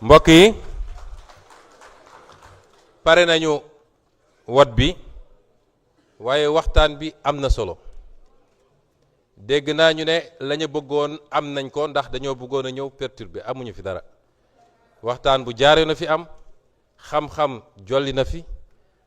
mbokk yi pare nañu wot bi waaye waxtaan bi am na solo dégg naa ñu ne lañu bëggoon am nañ ko ndax dañoo bëggoon a ñëw perturber amuñu fi dara waxtaan bu jaaree na fi am xam-xam jolli na fi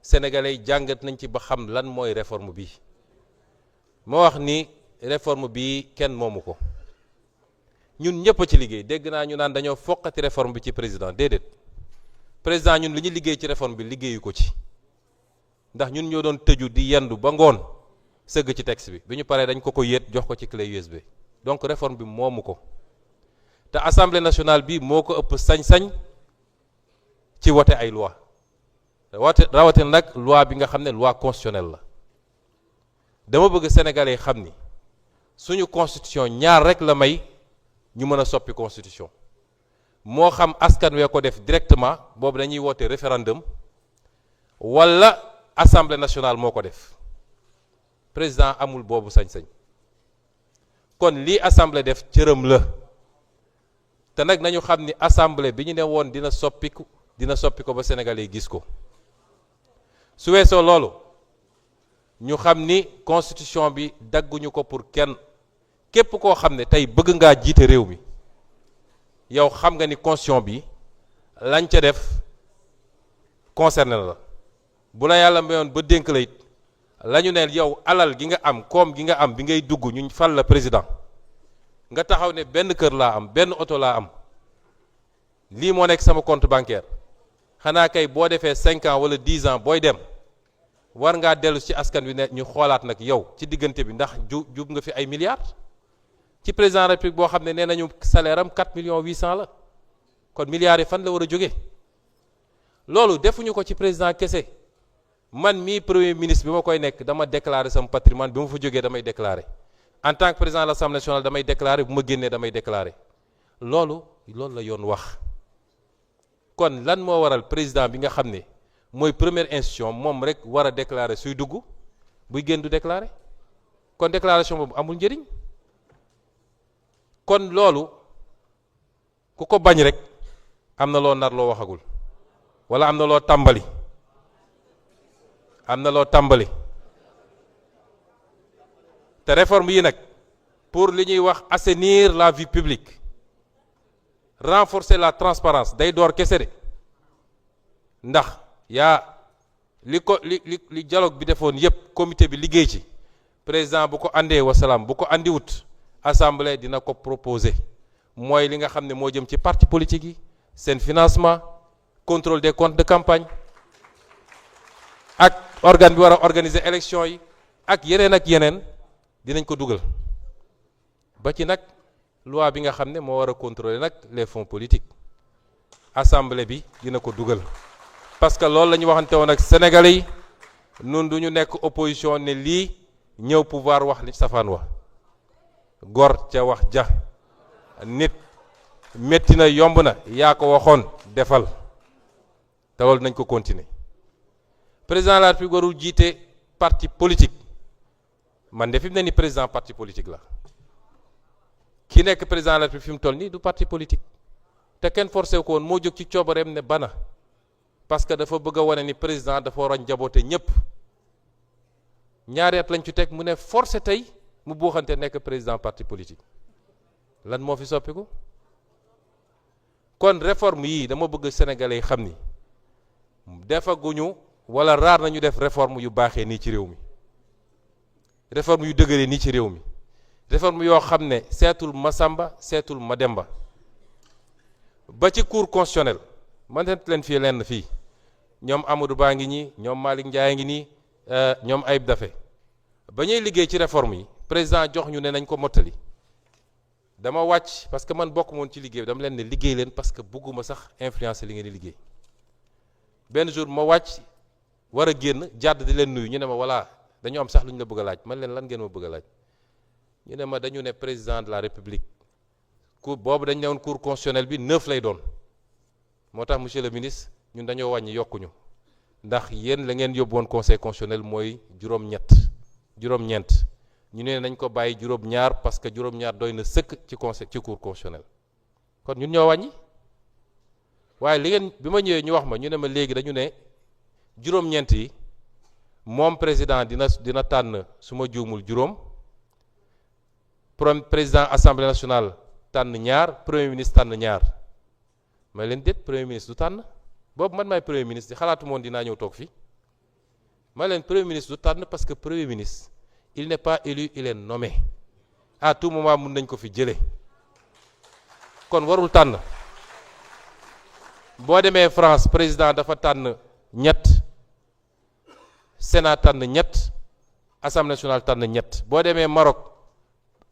sénégalais yi jàngat nañ ci ba xam lan mooy réforme bi moo wax ni réforme bi kenn moomu ko ñun ñëpp a ci liggéey dégg naa ñu naan dañoo foqati réforme bi ci président déedéet président ñun li ñu liggéey ci réforme bi liggéeyu ko ci ndax ñun ñoo doon tëju di yendu ba ngoon sëgg ci texte bi ñu paree dañ ko yéet jox ko ci clé USB donc réforme bi moomu ko te assemblée nationale bi moo ko ëpp sañ-sañ ci wote ay loi rawatina nag loi bi nga xam ne loi constitutionnelle la dama bëgg sénégalais yi xam ni suñu constitution ñaar rek la may ñu mën a soppi constitution moo xam askan wee ko def directement boobu dañuy woote référendum wala assemblée nationale moo ko def président amul boobu sañ-sañ kon lii assemblée def cëram la te nag nañu xam ni assemblée bi ñu ne woon dina soppi ko ba sénégalais yi gis ko su weesoo loolu ñu xam ni constitution bi dagguñu ko pour kenn képp koo xam ne tey bëgg ngaa jiite réew mi yow xam nga ni constitution bi lañ ca def concerné la bu la yàlla mayoon ba dénk la it la ñu ne yow alal gi nga am koom gi nga am bi ngay dugg ñu fal la président nga taxaw ne benn kër laa am benn oto laa am lii moo nekk sama compte bancaire xanaa kay boo defee 5 ans wala 10 ans booy dem war ngaa dellu ci askan wi ne ñu xoolaat nag yow ci diggante bi ndax jub nga fi ay milliards ci président de la République boo xam ne nee nañu salaire am 4 millions 800 la kon milliards yi fan la war a jóge loolu defuñu ko ci président kese man mii premier ministre bi ma koy nekk dama déclarer sama patrimoine bi ma fa jógee damay déclarer en tant que président de l'Assemblée nationale damay déclarer bu ma génnee damay déclarer loolu la yoon wax kon lan moo waral président bi nga xam ne mooy première institution moom rek war a déclarer suy dugg buy génn du déclarer kon déclaration boobu amul njëriñ kon loolu ku ko bañ rek am na loo nar loo waxagul wala am na loo tàmbali te réforme yi nag pour li ñuy wax assainir la vie publique renforcer la transparence day door kese de ndax li dialogue bi defoon yépp comité bi liggéey ci président bu ko andee wasalaam bu ko andiwut assemblée dina ko proposer mooy li nga xam ne moo jëm ci parti politique yi seen financement contrôle des comptes de campagne ak organe bi war a organiser élection yi ak yeneen dinañ ko dugal ba ci nag loi bi nga xam ne moo war a contrôler nag les fonds politiques assemblée bi dina ko dugal parce que loolu la ñu waxante woon ak sénégalais yi nun du ñu nekk opposition ne lii ñëw pouvoir wax li safaan wa gor ca wax ja nit métti na yomb na yaa ko waxoon defal te loolu nañ ko continuer président de la République warul jiite parti politique man de fi mu ne ni président parti politique la ki nekk président de la République fi mu toll nii du parti politique te kenn forcé ko woon moo jóg ci coobareem ne bana parce que dafa bëgg a wane ni président dafa war a njaboote ñépp ñaari at lañ ci teg mu ne forcé tey mu buuxante nekk président parti politique lan moo fi soppiku kon réforme yii dama bëgg sénégalais yi xam ni defaguñu wala raar nañu def réforme yu baaxee nii ci réew mi réforme yu dëgëree nii ci réew mi réforme yoo xam ne seetul Masamba seetul Mademba ba ci cour constitutionnelle man leen fii lenn fii ñoom Amadou Ba ngi ñii ñoom Malick Ndiaye ngi nii ñoom Ayib Daffé ba ñuy liggéey ci réforme yi président jox ñu ne nañ ko mottali dama wàcc parce que man bokk moon ci liggéey bi dama leen ne liggéey leen parce que bëgguma sax influencer li ngeen di liggéey benn jour ma wàcc war a génn jàdd di leen nuyu ñu ne ma voilà dañu am sax lu ñu la bëgg a laaj man leen lan ngeen ma bëgg a laaj ñu ne ma dañu ne président de la république cour boobu dañu ne woon cour constitutionnelle bi 9 lay doon moo tax monsieur le ministre ñun dañoo wàññi yokkuñu ndax yéen la ngeen yóbbu woon conseil constitutionnel mooy juróom-ñeent ñu ne nañ ko bàyyi juróom-ñaar parce que juróom-ñaar doy na sëkk ci cour constitutionnel kon ñun ñoo wàññi waaye li ngeen bi ma ñëwee ñu wax ma ñu ne ma léegi dañu ne juróom-ñeent yi moom président dina tànn su ma juumul juróom président assemblée nationale tànn ñaar premier ministre tànn ñaar may leen déet premier ministre du tànn boobu man maay premier ministre di xalaatu moon dinaa ñëw toog fii may leen premier ministre du tànn parce que premier ministre il n'est pas élu, il est nommé à tout moment mun nañ ko fi jëlee kon warul tànn boo demee France président dafa tànn ñett Sénat tànn ñett Assemblée nationale tànn ñett boo demee Maroc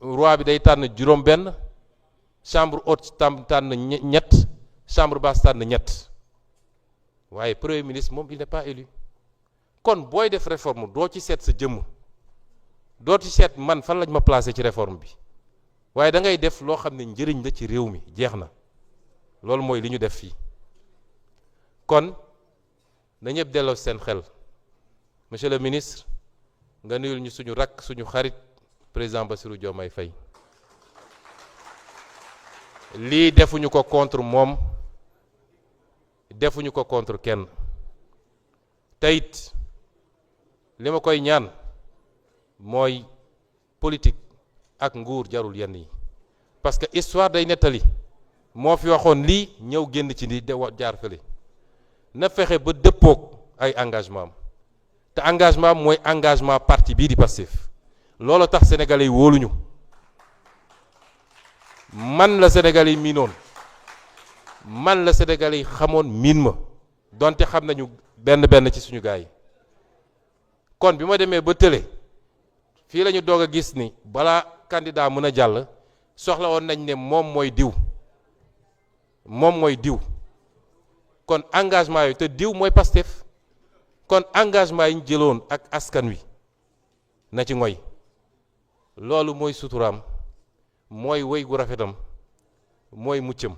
roi bi day tànn juróom-benn chambre haute tànn ñett chambre basse tànn ñett waaye premier ministre moom il n'est pas élu kon booy def réforme doo ci seet sa jëmm doo ci seet man fan lañ ma placé ci réforme bi waaye da ngay def loo xam ne njëriñ la ci réew mi jeex na loolu mooy li ñu def fii kon na ñëpp delloo seen xel monsieur le ministre nga nuyul ñu suñu rakk suñu xarit président Bassirou Diomaye Faye lii defuñu ko contre moom defuñu ko contre kenn teyit li ma koy ñaan mooy politique ak nguur jarul yenn yi parce que histoire day nettali moo fi waxoon lii ñëw génn ci ni de jaar fële na fexe ba dëppoog ay engagement am te engagement am mooy engagement parti bii di Pastef loolu tax sénégalais yi wóoluñu man la sénégalais yi miinoon man la sénégalais yi xamoon miin ma donte xam nañu benn ci suñu gars yi kon bi ma demee ba tële fii la ñu doog a gis ni balaa candidat mën a jàll soxla woon nañ ne moom mooy diw kon engagement yooyu te diw mooy Pastef kon engagement yi ñu jëloon ak askan wi na ci ngoy loolu mooy suturaam mooy wéy gu rafetam mooy muccam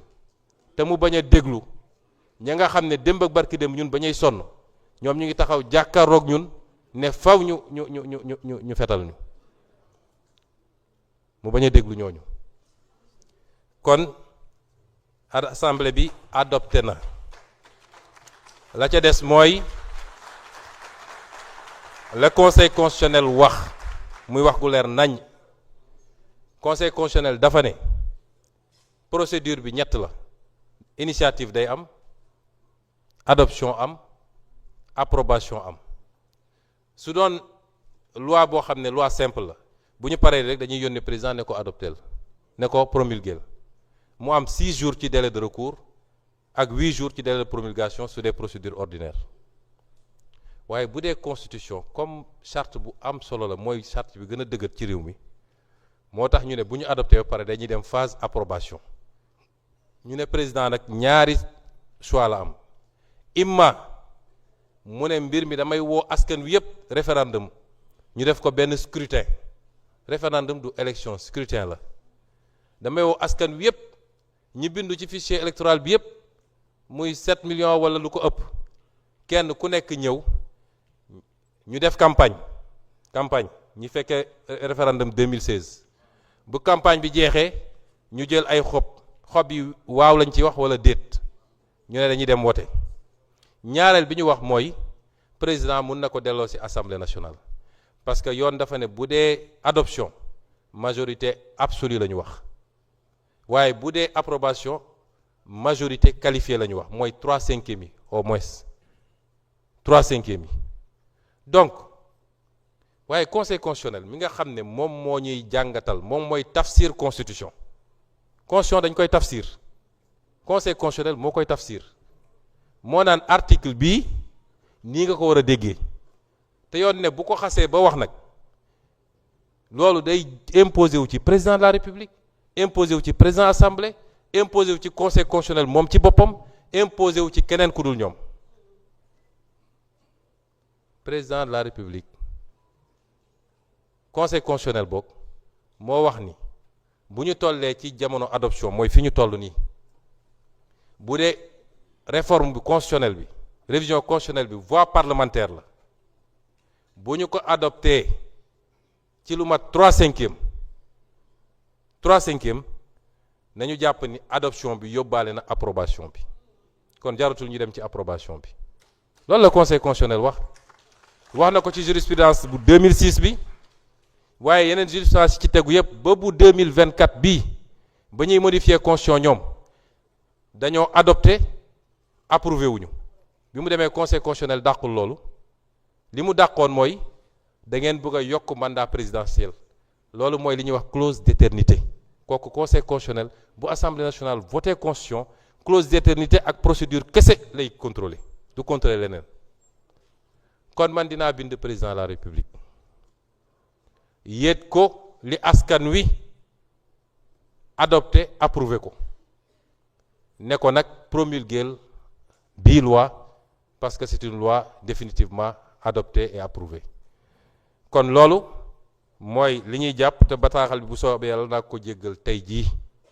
te mu bañ a déglu ña nga xam ne démb ak barki dem ñun bañuy sonn ñoom ñu ngi taxaw jàkkaarloog ñun ne faw ñu fetal ñu mu bañ a déglu ñooñu kon assemblée bi adopté na la ca des mooy le conseil constitutionnel wax muy wax gu leer nañ conseil constitutionnel dafa ne procédure bi ñett la initiative day am adoption am approbation am su doon loi boo xam ne loi simple la bu ñu paree rek dañuy yónnee président ne ko adopté ne ko promulguer mu am 6 jours ci délai de recours ak 8 jours ci délai de promulgation sur des procédures ordinaires waaye bu dee constitution comme charte bu am solo la mooy charte bi gën a dëgër ci réew mi moo tax ñu ne bu ñu adopté ba pare dañuy dem phase approbation ñu ne président nag ñaari choix la am imma mu ne mbir mi damay woo askan wi yëpp référendum ñu def ko benn scrutin référendum du élection scrutin la damay woo askan wi yëpp ñi bindu ci fichier électoral bi yëpp muy 7 millions wala lu ko ëpp kenn ku nekk ñëw ñu def campagne ñi fekkee référendum 2016 bu campagne bi jeexee ñu jël ay xob yi waaw lañ ci wax wala déet ñu ne dañuy dem wote ñaareel bi ñu wax mooy président mun na ko delloo ci assemblée nationale parce que yoon dafa ne bu dee adoption majorité absolue la ñu wax waaye bu dee approbation majorité qualifiée la ñu wax mooy 3/5 yi au moins 3/5 yi donc waaye conseil constitutionnel mi nga xam ne moom moo ñuy jàngatal moom mooy tafsir constitution dañ koy tafsir conseil constitutionnel moo koy tafsir moo naan article bii nii nga ko war a déggee te yoon ne bu ko xasee ba wax nag loolu day imposé wu ci président de la république imposé wu ci président assemblée imposé wu ci conseil constitutionnel moom ci boppam imposé wu ci keneen ku dul ñoom président de la république conseil constitutionnel boog moo wax ni bu ñu tollee ci jamono adoption mooy fi ñu toll nii bu dee réforme bi constitutionnelle bi révision constitutionnelle bi voie parlementaire la bu ñu ko adopté ci lu mat 3/5 nañu jàpp ni adoption bi yóbbaale na approbation bi kon jaratul ñu dem ci approbation bi loolu la conseil constitutionnel wax na ko ci jurisprudence bu 2006 bi waaye yeneen jurisprudence yi ci tegu yëpp ba bu 2024 bii ba ñuy modifier constitution ñoom dañoo adopté approuvé wuñu bi mu demee conseil constitutionnel dàqul loolu li mu dàqoon mooy da ngeen bëgg a yokk mandat présidentiel loolu mooy li ñuy wax clause d'éternité kooku conseil constitutionnel bu assemblée nationale voté constitution clause d'éternité ak procédure kese lay contrôler du contrôler leneen kon man dinaa bind président de la république yéet ko li askan wi adopté approuvé ko ne ko nag promulguer bii loi parce que c'est une loi définitivement adoptée et approuvée kon loolu mooy li ñuy jàpp te bataaxal bi bu soobee yàlla naa ko jéggal tey jii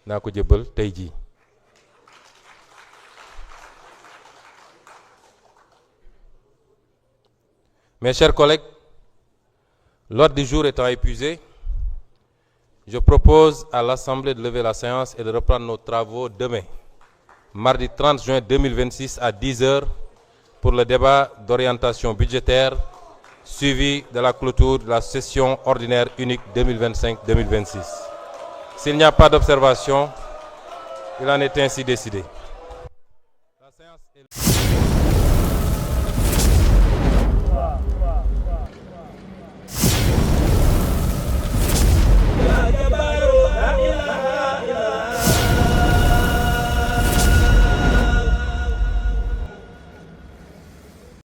naa ko jébbal tey jii. Mes chers collègues, l'ordre du jour étant épuisé, je propose à l'Assemblée de lever la séance et de reprendre nos travaux demain, mardi 30 juin 2026 à 10 heures pour le débat d'orientation budgétaire suivi de la clôture de la session ordinaire unique 2025-2026. S'il n'y a pas d'observation, il en est ainsi décidé. La séance est...